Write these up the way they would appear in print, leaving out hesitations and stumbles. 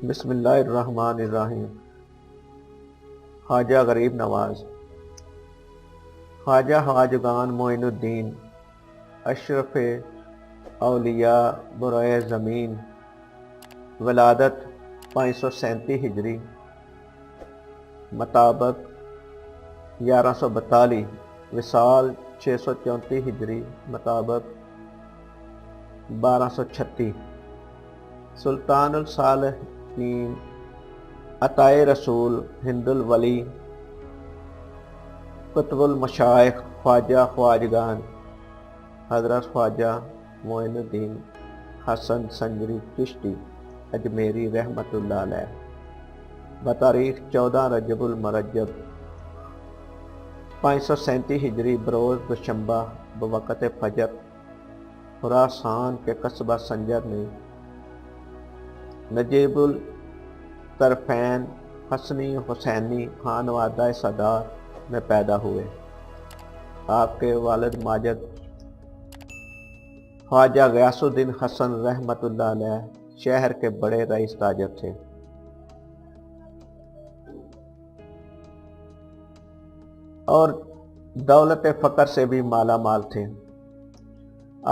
بسم اللہ الرحمن الرحیم۔ خواجہ غریب نواز۔ خواجہ خواجگان معین الدین، اشرف اولیاء برائے زمین، ولادت 537 ہجری مطابق 1142، وصال 634 ہجری مطابق 1236۔ سلطان الصالحین، عطائے رسول، ہند الولی، قطب المشائخ، خواجہ خواجگان حضرت خواجہ معین الدین حسن سنجری چشتی اجمیری رحمۃ اللہ علیہ، بتاریخ 14 رجب المرجب 537 ہجری بروز دوشنبہ بوقت فجر خراسان کے قصبہ سنجر میں نجیب الطرفین حسنی حسینی خانوادہ سادات میں پیدا ہوئے۔ آپ کے والد ماجد خواجہ غیاث الدین حسن رحمۃ اللہ علیہ شہر کے بڑے رئیس تاجر تھے۔ اور دولت فقر سے بھی مالا مال تھے۔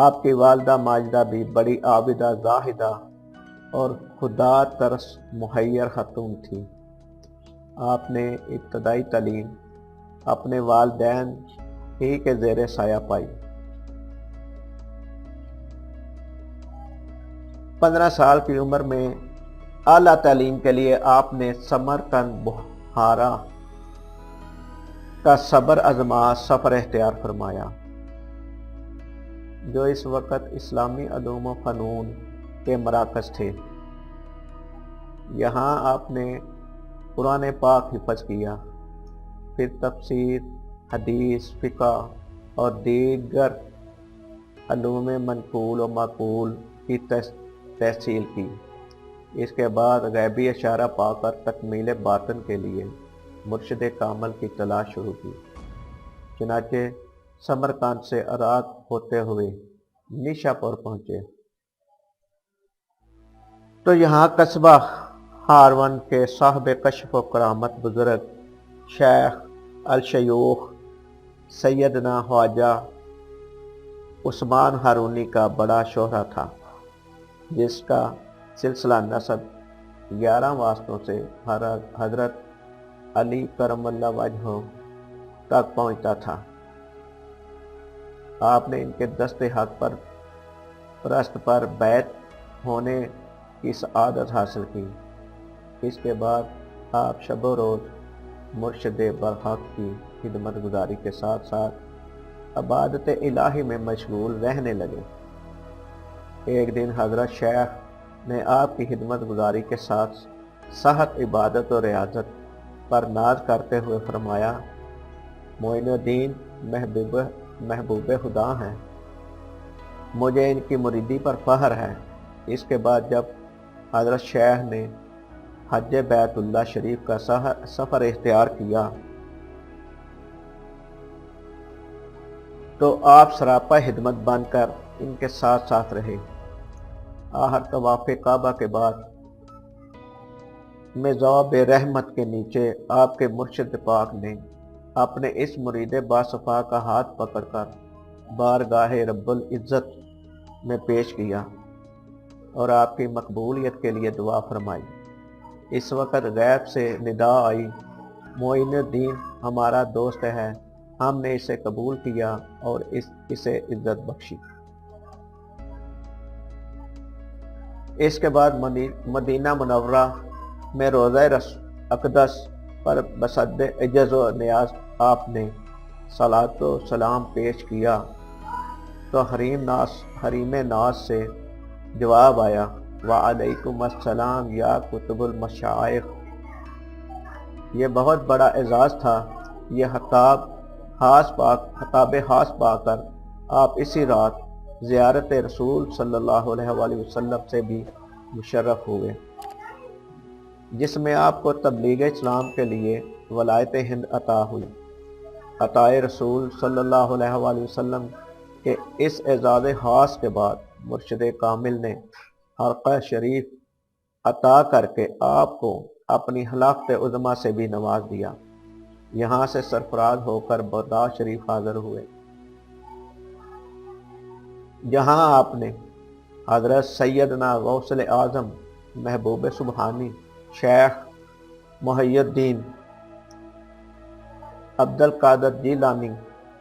آپ کی والدہ ماجدہ بھی بڑی عابدہ، زاہدہ اور خدا ترس محیر خاتون تھی۔ آپ نے ابتدائی تعلیم اپنے والدین ہی کے زیر سایہ پائی۔ 15 سال کی عمر میں اعلیٰ تعلیم کے لیے آپ نے سمرقند بخارا کا صبر آزما سفر اختیار فرمایا، جو اس وقت اسلامی علوم و فنون کے مراکز تھے۔ یہاں آپ نے قرآن پاک حفظ کیا، پھر تفسیر، حدیث، فقہ اور دیگر علوم منقول و معقول کی تحصیل کی۔ اس کے بعد غیبی اشارہ پا کر تکمیل باطن کے لیے مرشد کامل کی تلاش شروع کی۔ چنانچہ سمرقند سے عراق ہوتے ہوئے نیشا پور پہنچے تو یہاں قصبہ ہارون کے صاحب کشف و کرامت بزرگ شیخ الشیوخ سیدنا خواجہ عثمان ہارونی کا بڑا شہرہ تھا، جس کا سلسلہ نسب 11 واسطوں سے حضرت علی کرم اللہ وجہہ تک پہنچتا تھا۔ آپ نے ان کے دست حق پر پرست پر بیعت ہونے کی سعادت حاصل کی۔ اس کے بعد آپ شب و روز مرشد برحق کی خدمت گزاری کے ساتھ ساتھ عبادت الہی میں مشغول رہنے لگے۔ ایک دن حضرت شیخ نے آپ کی خدمت گزاری کے ساتھ صحت، عبادت و ریاضت پر ناز کرتے ہوئے فرمایا، معین الدین محبوب خدا ہیں، مجھے ان کی مریدی پر فخر ہے۔ اس کے بعد جب حضرت شیخ نے حج بیت اللہ شریف کا سفر اختیار کیا تو آپ سراپا خدمت بن کر ان کے ساتھ ساتھ رہے۔ آخر طواف کعبہ کے بعد مذاب رحمت کے نیچے آپ کے مرشد پاک نے اپنے اس مرید باصفا کا ہاتھ پکڑ کر بارگاہ رب العزت میں پیش کیا اور آپ کی مقبولیت کے لیے دعا فرمائی۔ اس وقت غیب سے ندا آئی، معین الدین ہمارا دوست ہے، ہم نے اسے قبول کیا اور اسے عزت بخشی۔ اس کے بعد مدینہ منورہ میں روضہ اقدس پر بصد عجز و نیاز آپ نے صلاۃ و سلام پیش کیا تو حریم ناز سے جواب آیا، وعلیکم السلام یا قطب المشائخ۔ یہ بہت بڑا اعزاز تھا۔ یہ خطاب خاص پا کر آپ اسی رات زیارت رسول صلی اللہ علیہ وآلہ وسلم سے بھی مشرف ہوئے، جس میں آپ کو تبلیغ اسلام کے لیے ولایت ہند عطا ہوئی۔ عطائے رسول صلی اللہ علیہ وآلہ وسلم کے اس اعزاز خاص کے بعد مرشد کامل نے حلقہ شریف عطا کر کے آپ کو اپنی خلافت عظما سے بھی نواز دیا۔ یہاں سے سرفراز ہو کر بغداد شریف حاضر ہوئے، جہاں آپ نے حضرت سیدنا غوث اعظم محبوب سبحانی شیخ محی الدین عبد القادر جیلانی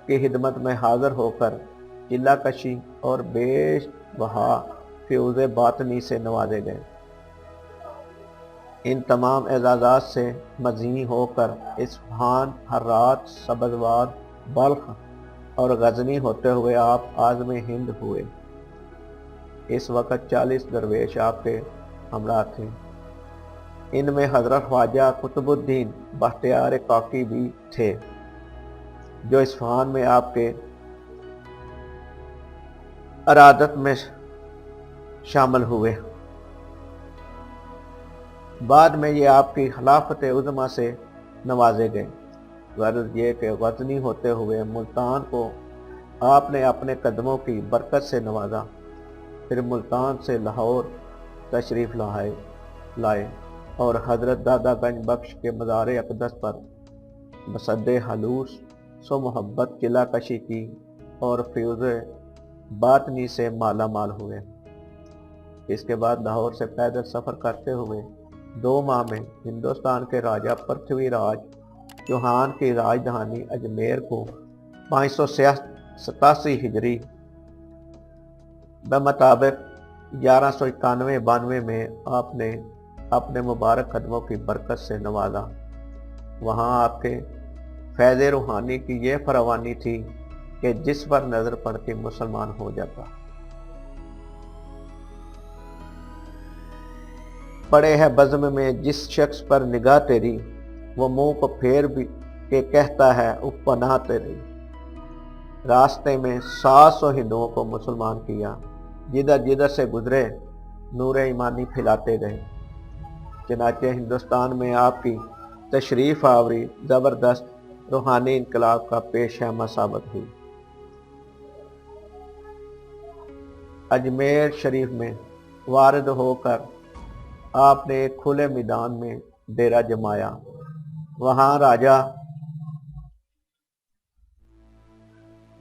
کی خدمت میں حاضر ہو کر قلعہ کشی اور بیش بہا فیوز باطنی سے نوازے گئے۔ ان تمام اعزازات سے مزین ہو کر اصفہان، ہرات، سبزوار، بلخ اور غزنی ہوتے ہوئے آپ عازم ہند ہوئے۔ اس وقت 40 درویش آپ کے ہمراہ تھے۔ ان میں حضرت خواجہ قطب الدین بختیار کاکی بھی تھے، جو اصفہان میں آپ کے ارادت میں شامل ہوئے۔ بعد میں یہ آپ کی خلافت عظما سے نوازے گئے۔ غرض یہ کہ غزنی ہوتے ہوئے ملتان کو آپ نے اپنے قدموں کی برکت سے نوازا، پھر ملتان سے لاہور تشریف لائے اور حضرت دادا گنج بخش کے مزار اقدس پر بصد خلوص سو محبت قلعہ کشی کی اور فیوز باطنی سے مالا مال ہوئے۔ اس کے بعد لاہور سے پیدل سفر کرتے ہوئے 2 ماہ میں ہندوستان کے راجہ پرتھوی راج چوہان کی راجدھانی اجمیر کو 587 ہجری بمطابق 1191-92 میں آپ نے اپنے مبارک قدموں کی برکت سے نوازا۔ وہاں آپ کے فیض روحانی کی یہ فراوانی تھی کہ جس پر نظر پڑتی مسلمان ہو جاتا۔ پڑے ہے بزم میں جس شخص پر نگاہ تیری، وہ منہ کو پھیر بھی کے کہتا ہے اف پناہ تیری۔ راستے میں 700 ہندوؤں کو مسلمان کیا، جدھر جدھر سے گزرے نور ایمانی پھیلاتے گئے۔ چنانچہ ہندوستان میں آپ کی تشریف آوری زبردست روحانی انقلاب کا پیش خیمہ ثابت ہوئی۔ اجمیر شریف میں وارد ہو کر آپ نے ایک کھلے میدان میں ڈیرا جمایا۔ وہاں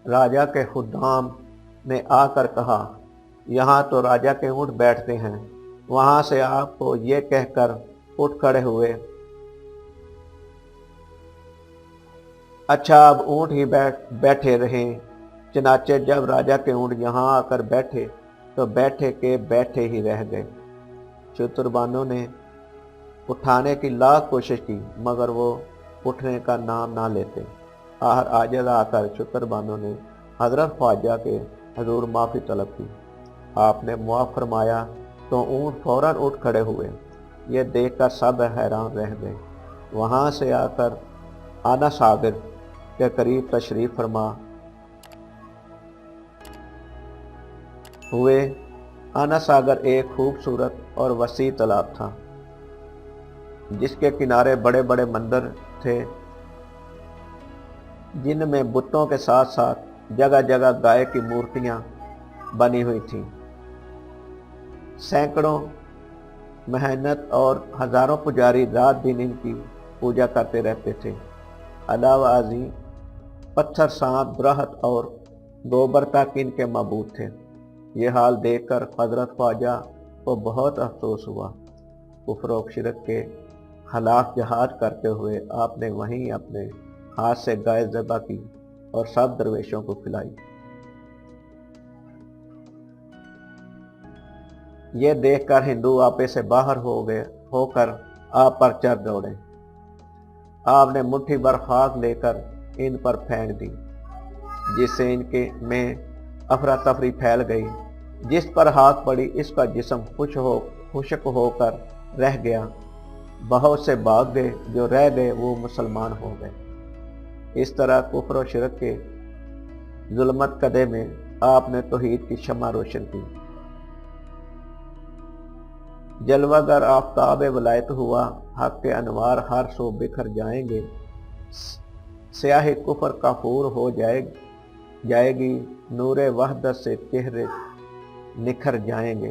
راجہ کے خدام نے آ کر کہا، یہاں تو راجہ کے اونٹ بیٹھتے ہیں۔ وہاں سے آپ کو یہ کہہ کر اٹھ کھڑے ہوئے، اچھا اب اونٹ ہی بیٹھے رہیں۔ چنانچہ جب راجہ کے اونٹ یہاں آ کر بیٹھے تو بیٹھے کے بیٹھے ہی رہ گئے۔ چتربانوں نے اٹھانے کی لاکھ کوشش کی مگر وہ اٹھنے کا نام نہ لیتے۔ آخر عاجز آ کر چتربانوں نے حضرت خواجہ کے حضور معافی طلب کی۔ آپ نے معاف فرمایا تو اونٹ فوراً اٹھ کھڑے ہوئے۔ یہ دیکھ کر سب حیران رہ گئے۔ وہاں سے آ کر آنا ساگر کے قریب تشریف فرما ہوئے۔ آنا ساگر ایک خوبصورت اور وسیع تالاب تھا، جس کے کنارے بڑے بڑے مندر تھے، جن میں بتوں کے ساتھ ساتھ جگہ جگہ گائے کی مورتیاں بنی ہوئی تھیں۔ سینکڑوں محنت اور ہزاروں پجاری رات دن ان کی پوجا کرتے رہتے تھے۔ علاوہ ازیں پتھر، سانپ، درخت اور گوبر تک ان کے معبود تھے۔ یہ حال دیکھ کر حضرت خواجہ کو بہت افسوس ہوا۔ کفر و شرک کے خلاف جہاد کرتے ہوئے آپ نے وہیں اپنے ہاتھ سے گائے ذبح کی اور سب درویشوں کو کھلائی۔ یہ دیکھ کر ہندو آپے سے باہر ہو کر آپ پر چڑھ دوڑے۔ آپ نے مٹھی بھر خاک لے کر ان پر پھینک دی، جس سے ان کے میں افراتفری پھیل گئی۔ جس پر ہاتھ پڑی اس کا جسم خشک ہو کر رہ گیا۔ بہت سے بھاگ گئے، جو رہ گئے وہ مسلمان ہو گئے۔ اس طرح کفر و شرک کے ظلمت کدے میں آپ نے توحید کی شمع روشن کی۔ جلوہ گر آفتاب ولایت ہوا، حق کے انوار ہر سو بکھر جائیں گے۔ سیاہ کفر کافور ہو جائے گی، نور وحدت سے چہرے نکھر جائیں گے۔